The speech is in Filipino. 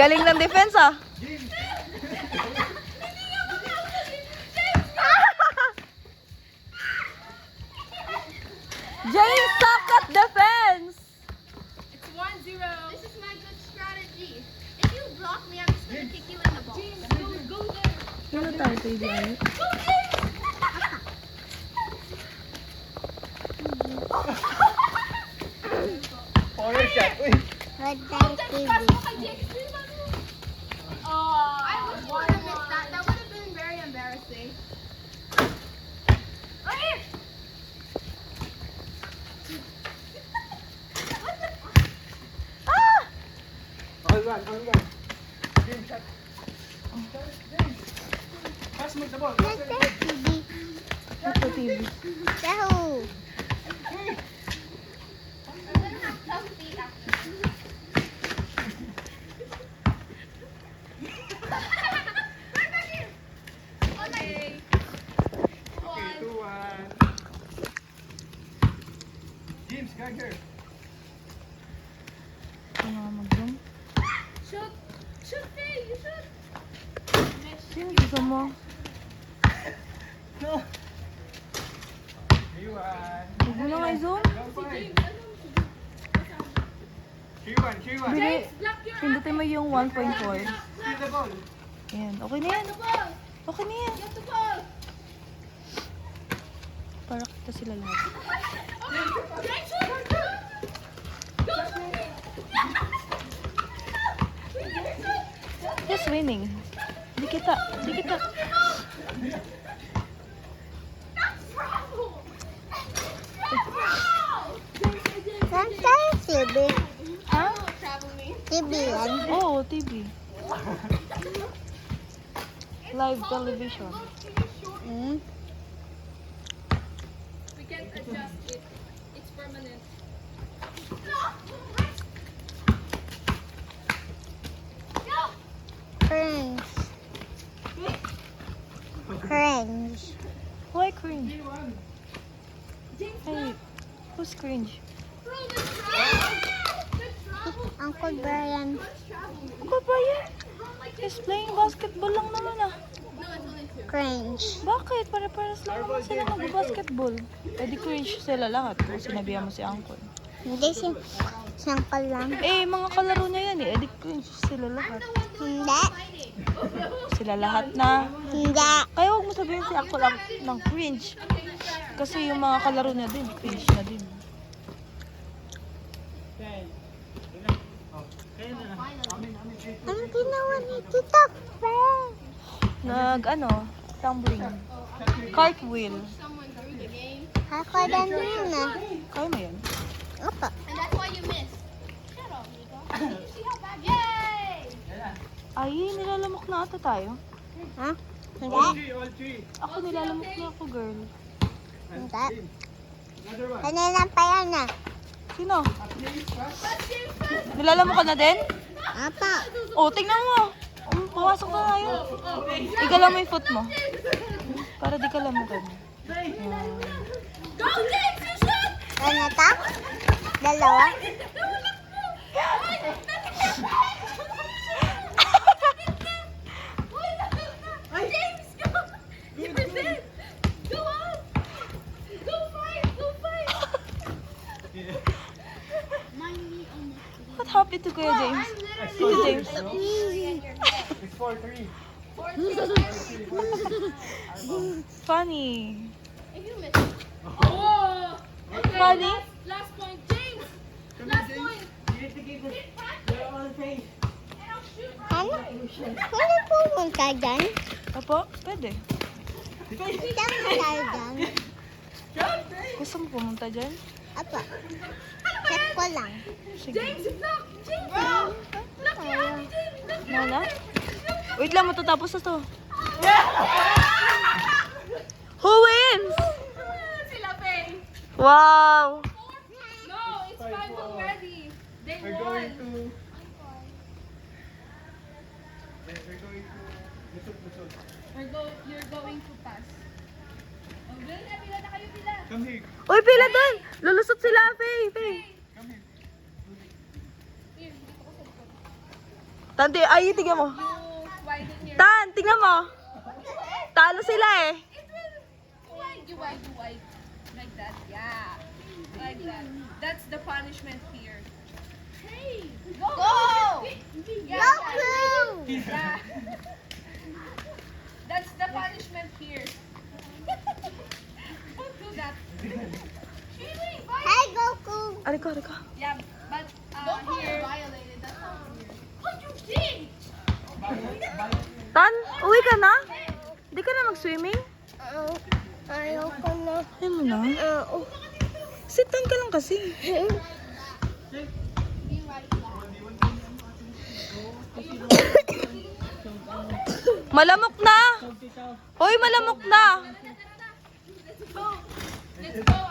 Galing ng defense ah. James, suck at defense! It's 1-0. This is my good strategy. If you block me, I'm just gonna kick you in the balls. James, go there. Ano tayo tayo diyan? Go, James! Corner shot. Uy. Good James, pass mo kay James. Oh, I wish you would have missed that. That would have been very embarrassing. Right. All one. James shot. James. Pass mo the ball. Pass mo. Ito TV. Yahoo! Okay. Okay, 2-1. James, guard her. Ano mag-zoom? Shoot. Shoot, Faye. You shoot. Sino gusto mo? No. 3-1. Huwag mo na nga i-zoom. Go five. 3-1. Bili. Block your Pindutin mo yung 1.4. Steal the ball. Ayan, okay na yan. ball. Okay na yan. Get the ball. Para kita sila lahat. James, shoot. Go, Just winning. Di kita. Saan tayo TV? Ha? TV yan. Oo, TV. Live television. Hmm? We can't adjust it. It's permanent. Cringe. Cringe. Why cringe? James, Hey, who's cringe? Uncle Brian. Ako ba yan? He's playing basketball lang naman ah. Cringe. Bakit? Para-paras lang naman sila mag-basketball. Eh di cringe sila lahat kung sinabihan mo si Uncle. Hindi sangkal lang. Eh, mga kalaro niya yan eh. Eh di cringe sila lahat. Hindi. Sila lahat na. Hindi. Kaya huwag mo sabihin si Uncle ng cringe. Kasi yung mga kalaro niya din, cringe na din. Anong ginawa ni Tita Fred? Tumbling. Cartwheel. Ako din yun ah. Kaya mo yan? Opo. And that's why you missed. Shut up, Nico. You see how bad? Yay! Ay, nilalamok na ata tayo. Ha? Hindi. All three. Ako nilalamok na ako, girl. Hindi. Another one. Kanina pa yan ah. Sino? James, pass. Nilalamok ka na din? Apa. Oh, tingnan mo. Pumasok na tayo. Igalaw mo yung foot mo. Para di ka lamukan. Go, James! You shoot! Ano ta? Dalawa? James, go! Defend! Go up! Go fight! Go fight! What happened to Kuya James? Tito James. It's 4-3. Funny. If you miss. Oh! Okay, Funny? last point. James! Last point! They're all face. And I'll shoot. Ano? Ano pumunta dyan? Opo, pwede. Saan na tayo dyan? Gusto mo pumunta dyan? Apa. Check ko lang. Sige. James, block! James! Block your Ayaw. ate, James! Block your Nana? ate! Wait lang, matatapos na to. Who wins? Sila, Faye. Wow! No, it's 5 already. They We're won. going to... We're going to... Lusot. You're going to pass. Oh, pila na kayo, pila. Come here. Uy, pila doon! Lulusot sila, Faye! Faye! Come here. Here, dito ko sa likod. Tan, ay, tingnan mo. You widen your... Tan, tingnan mo. Talo sila eh. It will... You wide. Like that, yeah. Like that. That's the punishment here. Hey! Go! Yeah, yeah. That's the punishment here. Don't do that. Hey, Goku. Aliko. Yeah, but here... Violated. That's not weird. What you did? Tan, uwi ka na? Hindi ka na mag-swimming? Ayoko na. Ayaw mo na? Sit down ka lang kasi. Malamok na! Hoy, malamok na! Let's go!